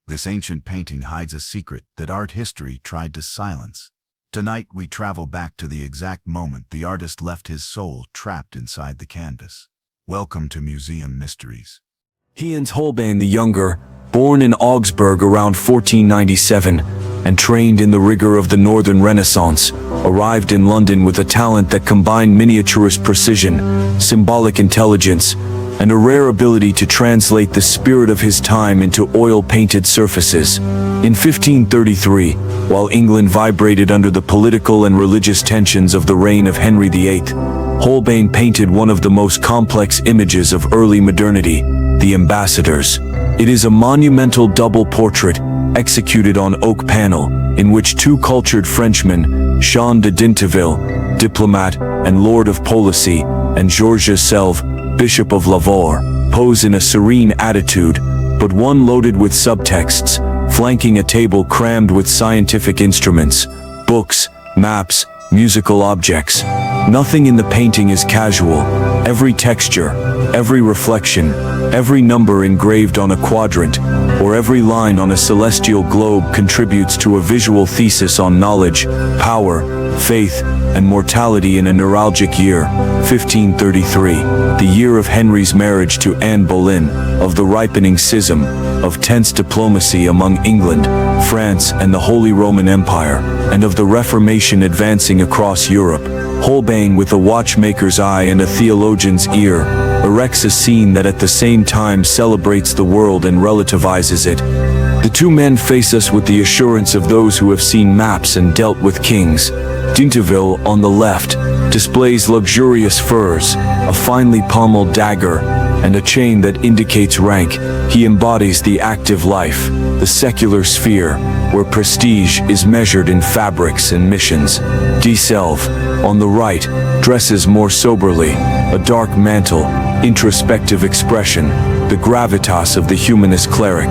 This ancient painting hides a secret that art history tried to silence. Tonight we travel back to the exact moment the artist left his soul trapped inside the canvas. Welcome to Museum Mysteries. Hans Holbein the Younger, born in Augsburg around 1497, and trained in the rigor of the Northern Renaissance, arrived in London with a talent that combined miniaturist precision, symbolic intelligence, and a rare ability to translate the spirit of his time into oil-painted surfaces. In 1533, while England vibrated under the political and religious tensions of the reign of Henry VIII, Holbein painted one of the most complex images of early modernity, the Ambassadors. It is a monumental double portrait, executed on oak panel, in which two cultured Frenchmen, Jean de Dinterville, diplomat and Lord of Policy, and Georges Selve, Bishop of Lavaur, pose in a serene attitude, but one loaded with subtexts, flanking a table crammed with scientific instruments, books, maps, musical objects. Nothing in the painting is casual. Every texture, every reflection, every number engraved on a quadrant, or every line on a celestial globe contributes to a visual thesis on knowledge, power, faith, and mortality in a neuralgic year, 1533, the year of Henry's marriage to Anne Boleyn, of the ripening schism, of tense diplomacy among England, France, and the Holy Roman Empire, and of the Reformation advancing across Europe. Holbein, with a watchmaker's eye and a theologian's ear, erects a scene that at the same time celebrates the world and relativizes it. The two men face us with the assurance of those who have seen maps and dealt with kings. Dinterville, on the left, displays luxurious furs, a finely pommeled dagger, and a chain that indicates rank. He embodies the active life, the secular sphere, where prestige is measured in fabrics and missions. De Selve, on the right, dresses more soberly, a dark mantle, introspective expression, the gravitas of the humanist cleric.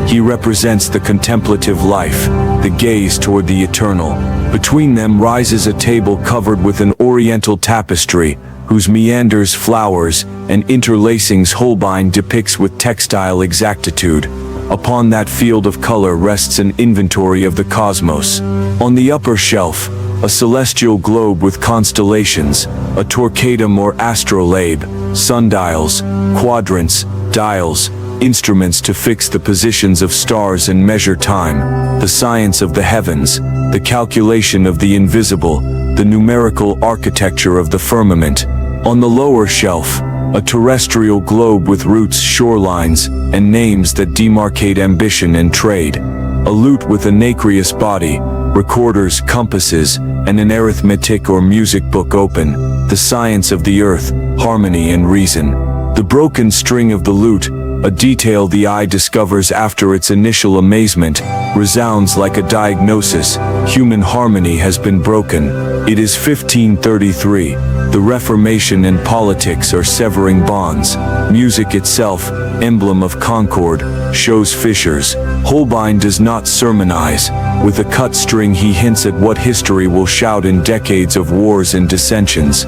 He represents the contemplative life, the gaze toward the eternal. Between them rises a table covered with an oriental tapestry, whose meanders, flowers, and interlacings Holbein depicts with textile exactitude. Upon that field of color rests an inventory of the cosmos. On the upper shelf, a celestial globe with constellations, a torquetum or astrolabe, sundials, quadrants, dials, instruments to fix the positions of stars and measure time, the science of the heavens, the calculation of the invisible, the numerical architecture of the firmament. On the lower shelf, a terrestrial globe with routes, shorelines, and names that demarcate ambition and trade. A lute with a nacreous body, recorders, compasses, and an arithmetic or music book open, the science of the earth, harmony and reason. The broken string of the lute, a detail the eye discovers after its initial amazement, resounds like a diagnosis. Human harmony has been broken. It is 1533. The Reformation and politics are severing bonds. Music itself, emblem of concord, shows fissures. Holbein does not sermonize. With a cut string he hints at what history will shout in decades of wars and dissensions.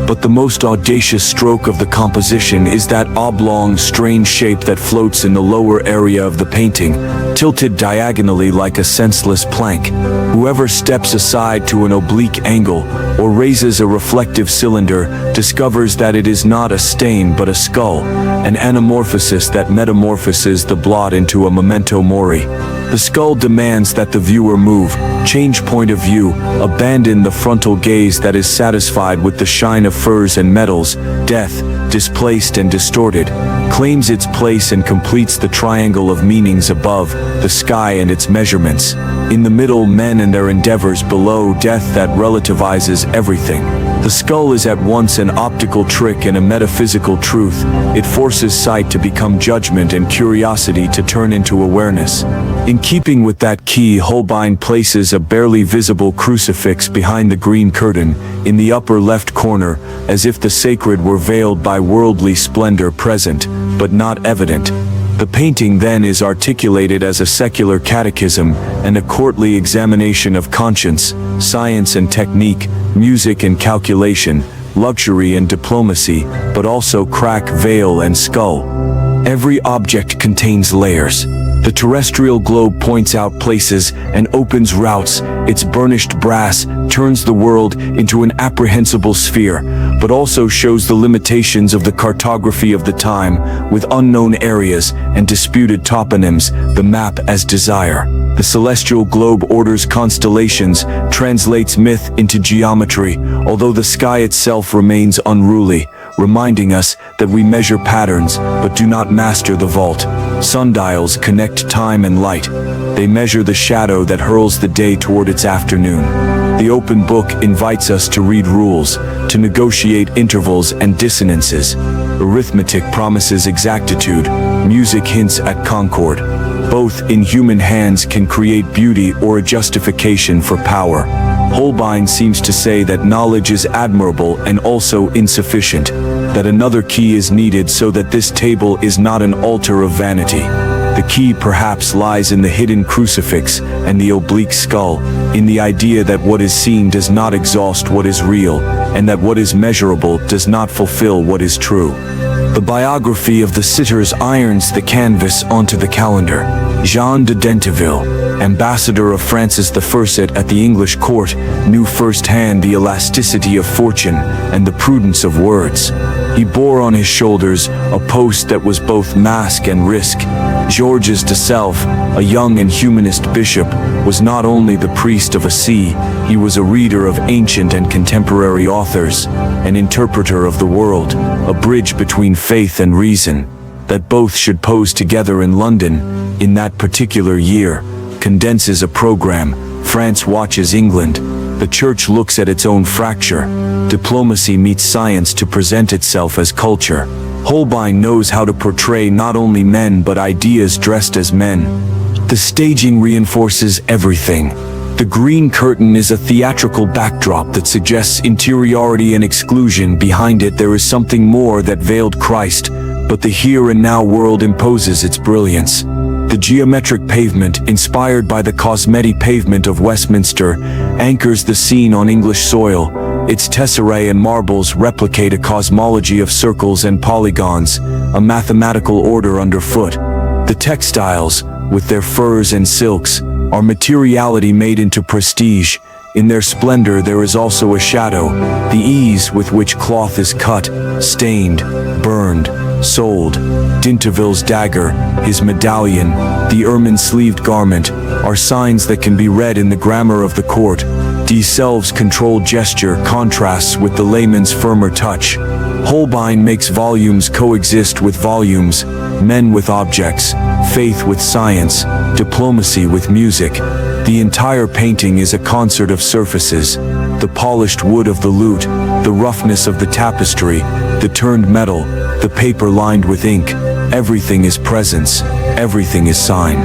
But the most audacious stroke of the composition is that oblong, strange shape that floats in the lower area of the painting, tilted diagonally like a senseless plank. Whoever steps aside to an oblique angle, or raises a reflective cylinder, discovers that it is not a stain but a skull, an anamorphosis that metamorphoses the blot into a memento mori. The skull demands that the viewer move, change point of view, abandon the frontal gaze that is satisfied with the shine of furs and metals. Death, displaced and distorted, claims its place and completes the triangle of meanings above, the sky and its measurements. In the middle, men and their endeavors. Below, death that relativizes everything. The skull is at once an optical trick and a metaphysical truth. It forces sight to become judgment and curiosity to turn into awareness. In keeping with that key, Holbein places a barely visible crucifix behind the green curtain, in the upper left corner, as if the sacred were veiled by worldly splendor present, but not evident. The painting then is articulated as a secular catechism and a courtly examination of conscience, science and technique, music and calculation, luxury and diplomacy, but also crack, veil and skull. Every object contains layers. The terrestrial globe points out places and opens routes. Its burnished brass turns the world into an apprehensible sphere, but also shows the limitations of the cartography of the time, with unknown areas and disputed toponyms, the map as desire. The celestial globe orders constellations, translates myth into geometry, although the sky itself remains unruly, reminding us that we measure patterns but do not master the vault. Sundials connect time and light. They measure the shadow that hurls the day toward its afternoon. The open book invites us to read rules, to negotiate intervals and dissonances. Arithmetic promises exactitude. Music hints at concord. Both in human hands can create beauty or a justification for power. Holbein seems to say that knowledge is admirable and also insufficient, that another key is needed so that this table is not an altar of vanity. The key perhaps lies in the hidden crucifix and the oblique skull, in the idea that what is seen does not exhaust what is real, and that what is measurable does not fulfill what is true. The biography of the sitters irons the canvas onto the calendar. Jean de Dentiville, ambassador of Francis I at the English court, knew firsthand the elasticity of fortune and the prudence of words. He bore on his shoulders a post that was both mask and risk. Georges de Selve, a young and humanist bishop, was not only the priest of a see, he was a reader of ancient and contemporary authors, an interpreter of the world, a bridge between faith and reason. That both should pose together in London, in that particular year, condenses a program. France watches England. The church looks at its own fracture. Diplomacy meets science to present itself as culture. Holbein knows how to portray not only men but ideas dressed as men. The staging reinforces everything. The green curtain is a theatrical backdrop that suggests interiority and exclusion. Behind it there is something more that veiled Christ, but the here and now world imposes its brilliance. The geometric pavement, inspired by the cosmetic pavement of Westminster, anchors the scene on English soil. Its tesserae and marbles replicate a cosmology of circles and polygons, a mathematical order underfoot. The textiles, with their furs and silks, are materiality made into prestige. In their splendor there is also a shadow, the ease with which cloth is cut, stained, burned, sold. Dentiville's dagger, his medallion, the ermine-sleeved garment, are signs that can be read in the grammar of the court. De Selve's controlled gesture contrasts with the layman's firmer touch. Holbein makes volumes coexist with volumes, men with objects, faith with science, diplomacy with music. The entire painting is a concert of surfaces. The polished wood of the lute, the roughness of the tapestry, the turned metal, the paper lined with ink. Everything is presence, everything is sign.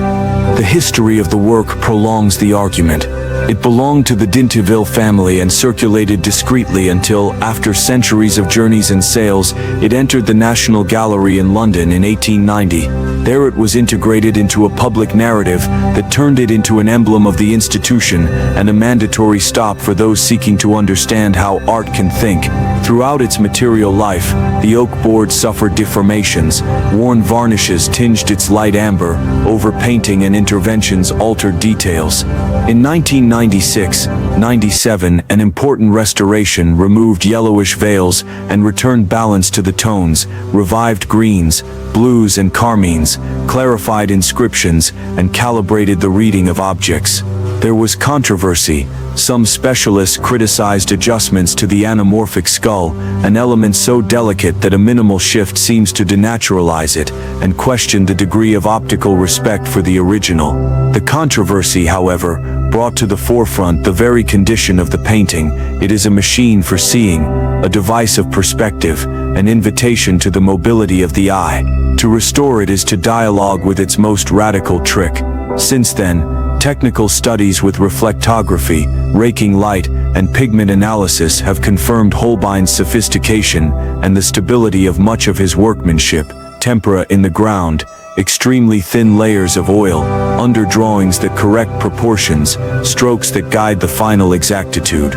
The history of the work prolongs the argument. It belonged to the Dentiville family and circulated discreetly until, after centuries of journeys and sales, it entered the National Gallery in London in 1890. There it was integrated into a public narrative that turned it into an emblem of the institution and a mandatory stop for those seeking to understand how art can think. Throughout its material life, the oak board suffered deformations, worn varnishes tinged its light amber, overpainting and interventions altered details. In 1996-97, an important restoration removed yellowish veils and returned balance to the tones, revived greens, blues and carmines, clarified inscriptions, and calibrated the reading of objects. There was controversy. Some specialists criticized adjustments to the anamorphic skull, an element so delicate that a minimal shift seems to denaturalize it, and questioned the degree of optical respect for the original. The controversy, however, brought to the forefront the very condition of the painting. It is a machine for seeing, a device of perspective, an invitation to the mobility of the eye. To restore it is to dialogue with its most radical trick. Since then, technical studies with reflectography, raking light, and pigment analysis have confirmed Holbein's sophistication and the stability of much of his workmanship. Tempera in the ground, extremely thin layers of oil, underdrawings that correct proportions, strokes that guide the final exactitude.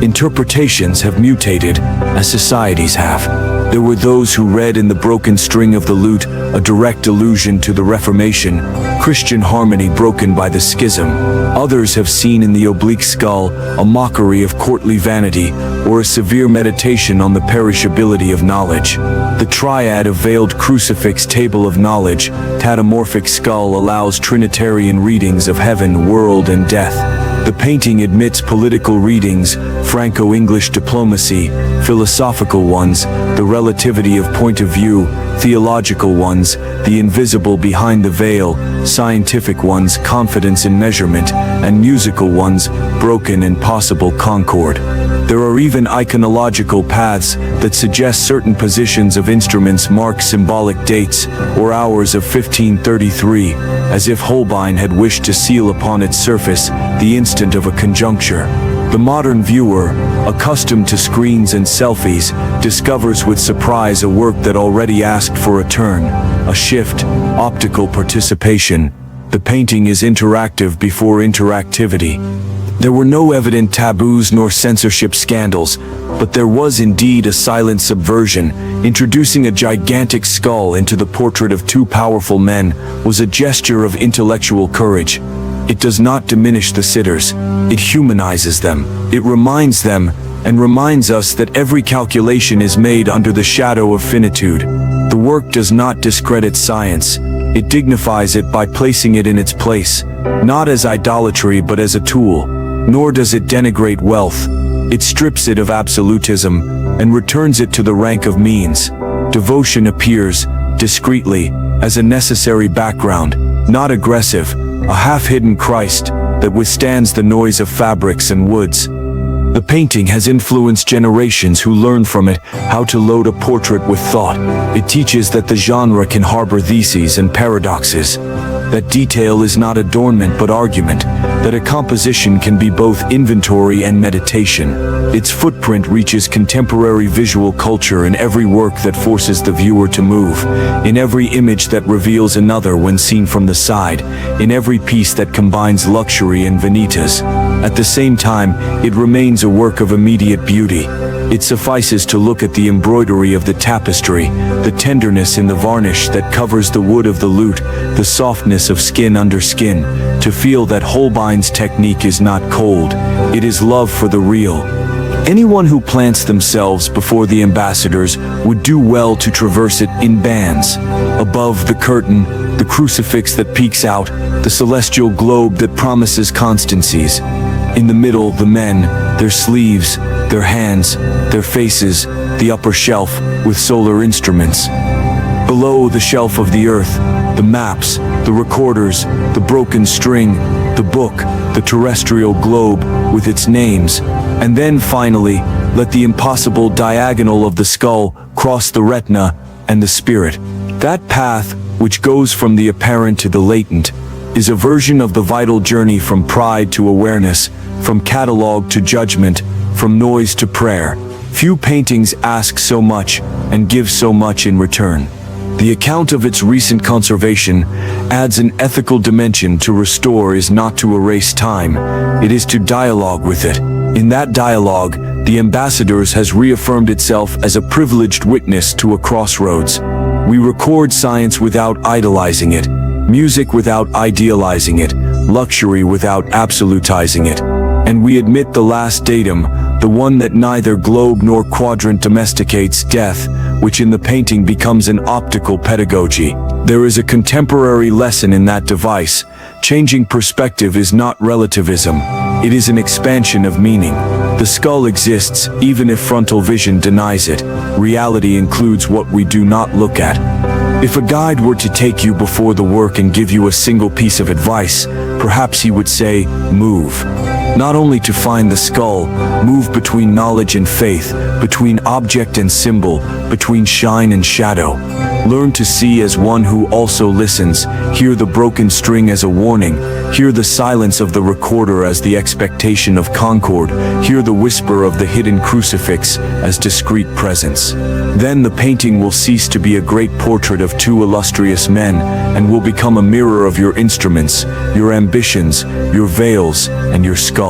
Interpretations have mutated, as societies have. There were those who read in the broken string of the lute a direct allusion to the Reformation, Christian harmony broken by the schism. Others have seen in the oblique skull a mockery of courtly vanity or a severe meditation on the perishability of knowledge. The triad of veiled crucifix, table of knowledge, tatamorphic skull allows Trinitarian readings of heaven, world, and death. The painting admits political readings, Franco-English diplomacy, philosophical ones, the relativity of point of view, theological ones, the invisible behind the veil, scientific ones, confidence in measurement, and musical ones, broken and possible concord. There are even iconological paths that suggest certain positions of instruments mark symbolic dates or hours of 1533, as if Holbein had wished to seal upon its surface the instant of a conjuncture. The modern viewer, accustomed to screens and selfies, discovers with surprise a work that already asked for a turn, a shift, optical participation. The painting is interactive before interactivity. There were no evident taboos nor censorship scandals, but there was indeed a silent subversion. Introducing a gigantic skull into the portrait of two powerful men was a gesture of intellectual courage. It does not diminish the sitters, it humanizes them. It reminds them, and reminds us that every calculation is made under the shadow of finitude. The work does not discredit science, it dignifies it by placing it in its place, not as idolatry but as a tool. Nor does it denigrate wealth. It strips it of absolutism and returns it to the rank of means. Devotion appears, discreetly, as a necessary background, not aggressive, a half-hidden Christ that withstands the noise of fabrics and woods. The painting has influenced generations who learn from it how to load a portrait with thought. It teaches that the genre can harbor theses and paradoxes, that detail is not adornment but argument, that a composition can be both inventory and meditation. Its footprint reaches contemporary visual culture in every work that forces the viewer to move, in every image that reveals another when seen from the side, in every piece that combines luxury and vanitas. At the same time, it remains a work of immediate beauty. It suffices to look at the embroidery of the tapestry, the tenderness in the varnish that covers the wood of the lute, the softness of skin under skin, to feel that Holbein's technique is not cold, it is love for the real. Anyone who plants themselves before the ambassadors would do well to traverse it in bands. Above the curtain, the crucifix that peeks out, the celestial globe that promises constancies. In the middle, the men, their sleeves, their hands, their faces, the upper shelf with solar instruments. Below, the shelf of the earth, the maps, the recorders, the broken string, the book, the terrestrial globe with its names. And then finally, let the impossible diagonal of the skull cross the retina and the spirit. That path, which goes from the apparent to the latent, is a version of the vital journey from pride to awareness, from catalog to judgment, from noise to prayer. Few paintings ask so much and give so much in return. The account of its recent conservation adds an ethical dimension. To restore is not to erase time, it is to dialogue with it. In that dialogue, the Ambassadors has reaffirmed itself as a privileged witness to a crossroads. We record science without idolizing it, music without idealizing it, luxury without absolutizing it. And we admit the last datum, the one that neither globe nor quadrant domesticates death, which in the painting becomes an optical pedagogy. There is a contemporary lesson in that device. Changing perspective is not relativism, it is an expansion of meaning. The skull exists, even if frontal vision denies it. Reality includes what we do not look at. If a guide were to take you before the work and give you a single piece of advice, perhaps he would say, move. Not only to find the skull, move between knowledge and faith, between object and symbol, between shine and shadow. Learn to see as one who also listens, hear the broken string as a warning, hear the silence of the recorder as the expectation of concord, hear the whisper of the hidden crucifix as discreet presence. Then the painting will cease to be a great portrait of two illustrious men, and will become a mirror of your instruments, your ambitions, your veils, and your skull.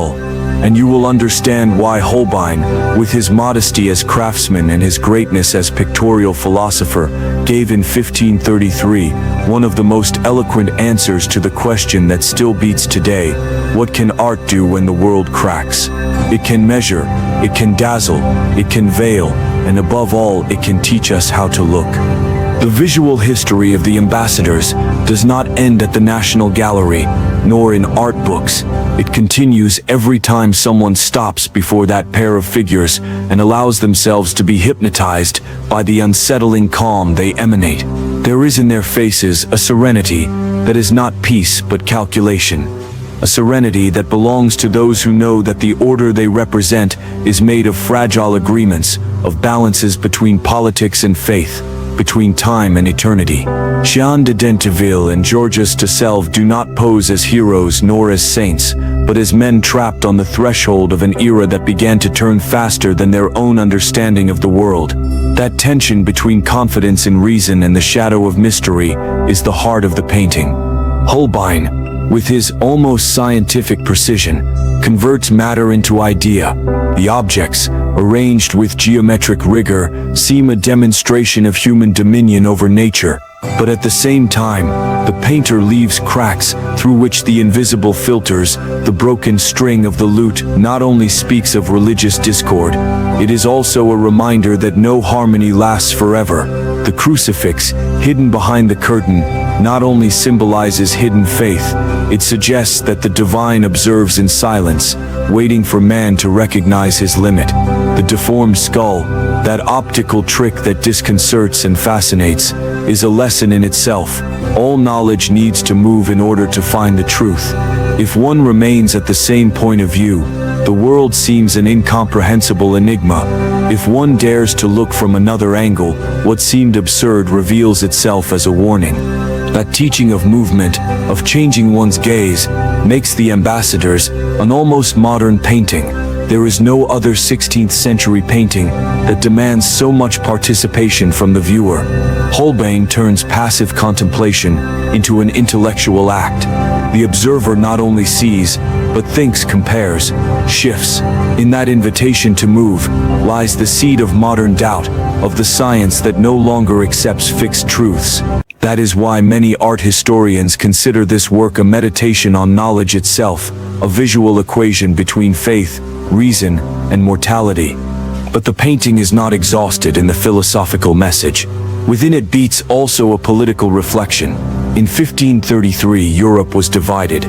and you will understand why Holbein, with his modesty as craftsman and his greatness as pictorial philosopher, gave in 1533 one of the most eloquent answers to the question that still beats today: what can art do when the world cracks? It can measure, it can dazzle, it can veil, and above all, it can teach us how to look. The visual history of the ambassadors does not end at the National Gallery, nor in art books. It continues every time someone stops before that pair of figures and allows themselves to be hypnotized by the unsettling calm they emanate. There is in their faces a serenity that is not peace but calculation. A serenity that belongs to those who know that the order they represent is made of fragile agreements, of balances between politics and faith, between time and eternity. Jean de Dinteville and Georges de Selve do not pose as heroes nor as saints, but as men trapped on the threshold of an era that began to turn faster than their own understanding of the world. That tension between confidence in reason and the shadow of mystery is the heart of the painting. Holbein, with his almost scientific precision, converts matter into idea. The objects, arranged with geometric rigor, seem a demonstration of human dominion over nature, but at the same time, the painter leaves cracks through which the invisible filters. The broken string of the lute not only speaks of religious discord, it is also a reminder that no harmony lasts forever. The crucifix, hidden behind the curtain, not only symbolizes hidden faith, it suggests that the divine observes in silence, waiting for man to recognize his limit. The deformed skull, that optical trick that disconcerts and fascinates, is a lesson in itself. All knowledge needs to move in order to find the truth. If one remains at the same point of view, the world seems an incomprehensible enigma. If one dares to look from another angle, what seemed absurd reveals itself as a warning. That teaching of movement, of changing one's gaze, makes the ambassadors an almost modern painting. There is no other 16th century painting that demands so much participation from the viewer. Holbein turns passive contemplation into an intellectual act. The observer not only sees, but thinks, compares, shifts. In that invitation to move lies the seed of modern doubt, of the science that no longer accepts fixed truths. That is why many art historians consider this work a meditation on knowledge itself, a visual equation between faith, reason, and mortality. But the painting is not exhausted in the philosophical message. Within it beats also a political reflection. In 1533, Europe was divided.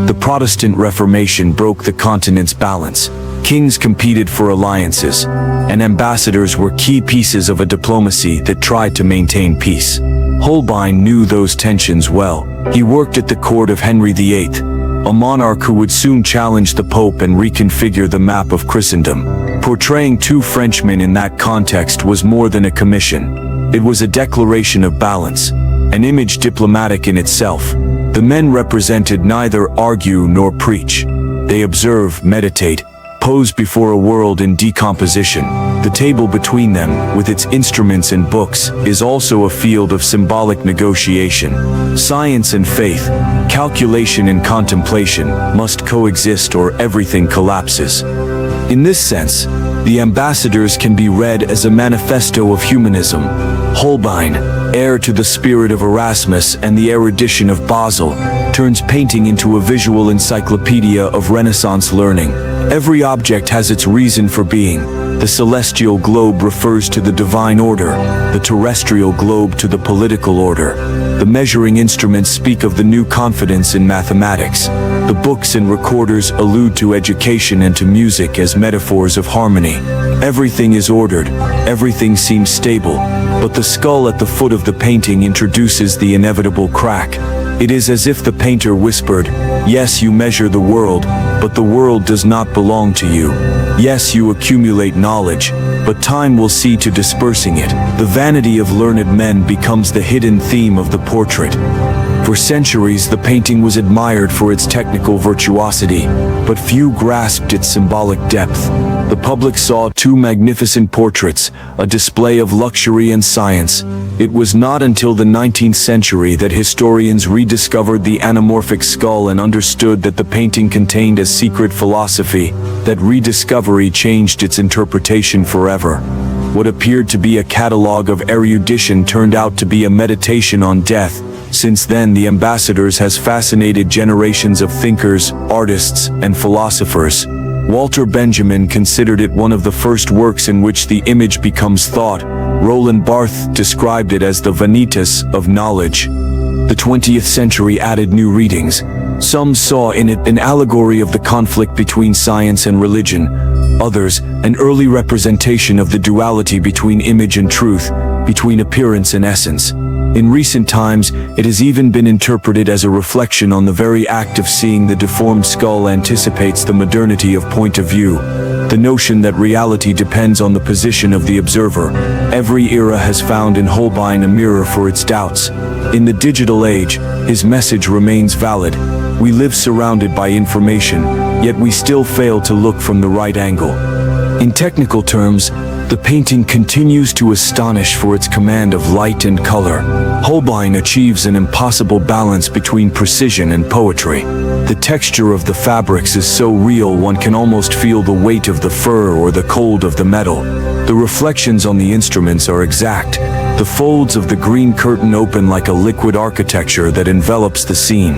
The Protestant Reformation broke the continent's balance. Kings competed for alliances, and ambassadors were key pieces of a diplomacy that tried to maintain peace. Holbein knew those tensions well. He worked at the court of Henry VIII, a monarch who would soon challenge the Pope and reconfigure the map of Christendom. Portraying two Frenchmen in that context was more than a commission. It was a declaration of balance, an image diplomatic in itself. The men represented neither argue nor preach. They observe, meditate, pose before a world in decomposition. The table between them, with its instruments and books, is also a field of symbolic negotiation. Science and faith, calculation and contemplation must coexist or everything collapses. In this sense, the ambassadors can be read as a manifesto of humanism. Holbein, heir to the spirit of Erasmus and the erudition of Basel, turns painting into a visual encyclopedia of Renaissance learning. Every object has its reason for being. The celestial globe refers to the divine order, the terrestrial globe to the political order. The measuring instruments speak of the new confidence in mathematics. The books and recorders allude to education and to music as metaphors of harmony. Everything is ordered, everything seems stable, but the skull at the foot of the painting introduces the inevitable crack. It is as if the painter whispered, "Yes, you measure the world, but the world does not belong to you. Yes, you accumulate knowledge, but time will see to dispersing it." The vanity of learned men becomes the hidden theme of the portrait. For centuries, the painting was admired for its technical virtuosity, but few grasped its symbolic depth. The public saw two magnificent portraits, a display of luxury and science. It was not until the 19th century that historians rediscovered the anamorphic skull and understood that the painting contained a secret philosophy. That rediscovery changed its interpretation forever. What appeared to be a catalogue of erudition turned out to be a meditation on death. Since then, the Ambassadors has fascinated generations of thinkers, artists, and philosophers. Walter Benjamin considered it one of the first works in which the image becomes thought. Roland Barthes described it as the vanitas of knowledge. The 20th century added new readings. Some saw in it an allegory of the conflict between science and religion. Others, an early representation of the duality between image and truth, between appearance and essence. In recent times, it has even been interpreted as a reflection on the very act of seeing. The deformed skull anticipates the modernity of point of view, the notion that reality depends on the position of the observer. Every era has found in Holbein a mirror for its doubts. In the digital age, his message remains valid. We live surrounded by information, yet we still fail to look from the right angle. In technical terms, the painting continues to astonish for its command of light and color. Holbein achieves an impossible balance between precision and poetry. The texture of the fabrics is so real one can almost feel the weight of the fur or the cold of the metal. The reflections on the instruments are exact. The folds of the green curtain open like a liquid architecture that envelops the scene.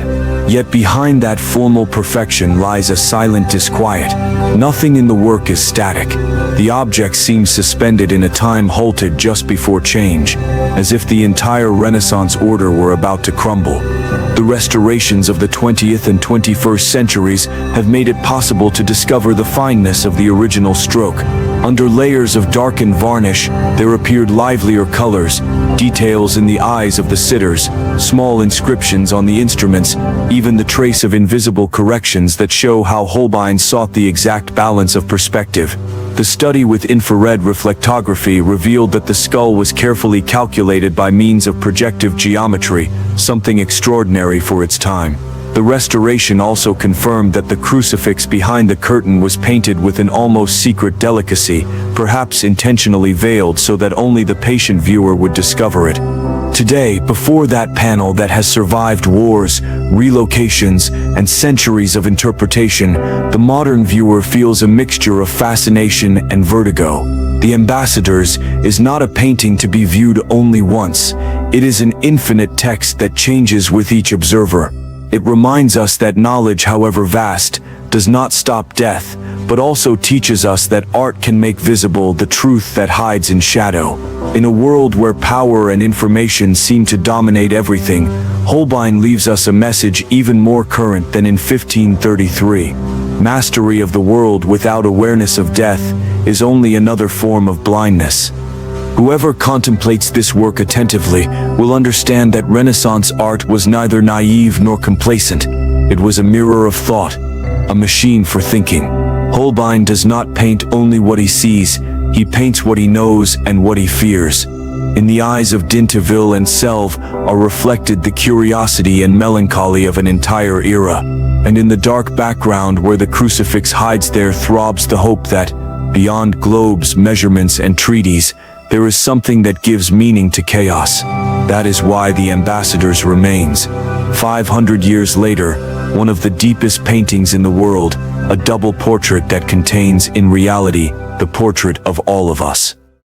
Yet behind that formal perfection lies a silent disquiet. Nothing in the work is static. The object seems suspended in a time halted just before change, as if the entire Renaissance order were about to crumble. The restorations of the 20th and 21st centuries have made it possible to discover the fineness of the original stroke. Under layers of darkened varnish, there appeared livelier colors, details in the eyes of the sitters, small inscriptions on the instruments, even the trace of invisible corrections that show how Holbein sought the exact balance of perspective. The study with infrared reflectography revealed that the skull was carefully calculated by means of projective geometry, something extraordinary for its time. The restoration also confirmed that the crucifix behind the curtain was painted with an almost secret delicacy, perhaps intentionally veiled so that only the patient viewer would discover it. Today, before that panel that has survived wars, relocations, and centuries of interpretation, the modern viewer feels a mixture of fascination and vertigo. The Ambassadors is not a painting to be viewed only once. It is an infinite text that changes with each observer. It reminds us that knowledge, however vast, does not stop death, but also teaches us that art can make visible the truth that hides in shadow. In a world where power and information seem to dominate everything, Holbein leaves us a message even more current than in 1533. Mastery of the world without awareness of death is only another form of blindness. Whoever contemplates this work attentively will understand that Renaissance art was neither naive nor complacent. It was a mirror of thought, a machine for thinking. Holbein does not paint only what he sees, he paints what he knows and what he fears. In the eyes of Dinteville and Selve are reflected the curiosity and melancholy of an entire era, and in the dark background where the crucifix hides there throbs the hope that, beyond globes, measurements, and treaties, there is something that gives meaning to chaos. That is why the Ambassadors remains. 500 years later, one of the deepest paintings in the world, a double portrait that contains, in reality, the portrait of all of us.